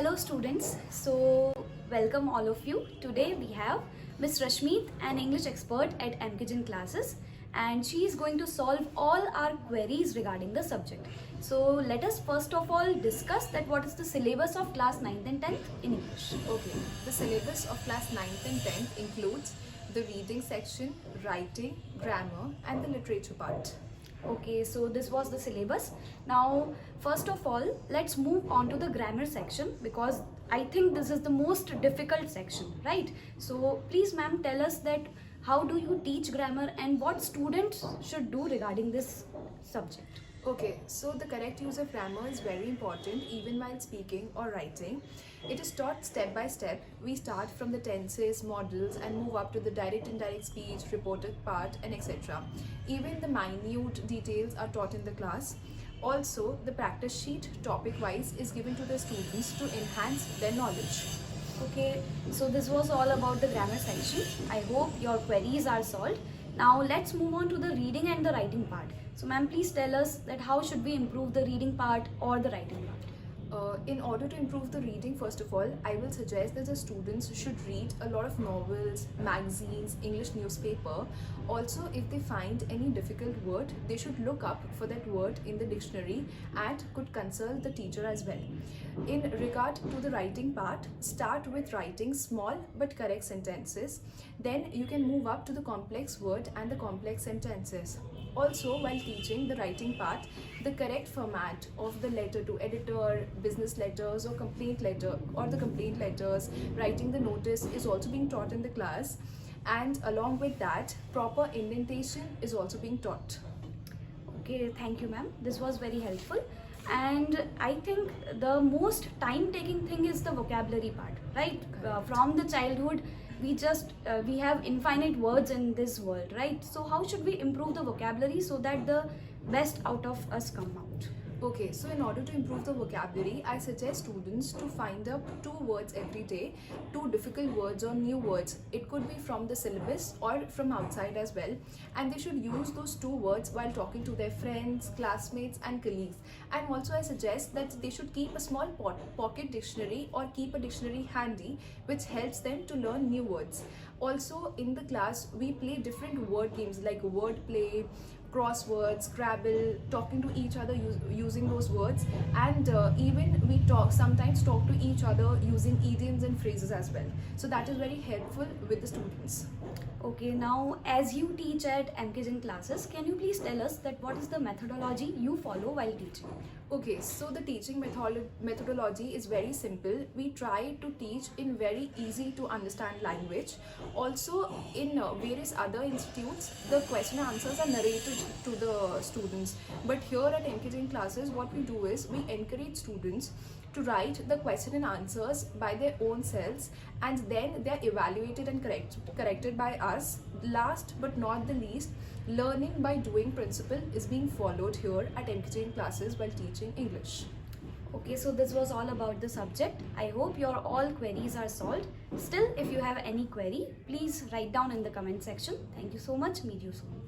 Hello students, so welcome all of you. Today we have Miss Rashmeet, an English expert at M.K.JAIN classes, and she is going to solve all our queries regarding the subject. So let us first of all discuss that what is the syllabus of class 9th and 10th in English. Okay, the syllabus of class 9th and 10th includes the reading section, writing, grammar and the literature part. Okay, so this was the syllabus. Now, first of all, let's move on to the grammar section because I think this is the most difficult section, right? So please ma'am, tell us that how do you teach grammar and what students should do regarding this subject? Okay, so the correct use of grammar is very important even while speaking or writing. It is taught step by step. We start from the tenses, models and move up to the direct and indirect speech, reported part and etc. Even the minute details are taught in the class. Also, the practice sheet topic wise is given to the students to enhance their knowledge. Okay, so this was all about the grammar section. I hope your queries are solved. Now let's move on to the reading and the writing part. So ma'am, please tell us that how should we improve the reading part or the writing part? In order to improve the reading, first of all, I will suggest that the students should read a lot of novels, magazines, English newspaper. Also, if they find any difficult word, they should look up for that word in the dictionary and could consult the teacher as well. In regard to the writing part, start with writing small but correct sentences. Then you can move up to the complex word and the complex sentences. Also, while teaching the writing part, the correct format of the letter to editor, business letters or complaint letter or the complaint letters, writing the notice is also being taught in the class, and along with that, proper indentation is also being taught. Okay, thank you ma'am. This was very helpful. And I think the most time-taking thing is the vocabulary part, right? From the childhood, we have infinite words in this world, right? So how should we improve the vocabulary so that the best out of us come out? Okay, so in order to improve the vocabulary, I suggest students to find up 2 words every day, 2 difficult words or new words. It could be from the syllabus or from outside as well. And they should use those 2 words while talking to their friends, classmates and colleagues. And also I suggest that they should keep a small pocket dictionary or keep a dictionary handy, which helps them to learn new words. Also in the class, we play different word games like word play, crosswords, Scrabble, talking to each other using those words, and even we sometimes talk to each other using idioms and phrases as well. So that is very helpful with the students. Okay, now as you teach at M.K.JAIN classes, can you please tell us that what is the methodology you follow while teaching? Okay, so the teaching methodology is very simple. We try to teach in very easy to understand language. Also, in various other institutes, the question and answers are narrated to the students. But here at M.K.JAIN classes, what we do is we encourage students to write the question and answers by their own selves, and then they are evaluated and corrected by us. Last but not the least, learning by doing principle is being followed here at M.K.JAIN classes while teaching English. Okay, so this was all about the subject. I hope your all queries are solved. Still, if you have any query, please write down in the comment section. Thank you so much. Meet you soon.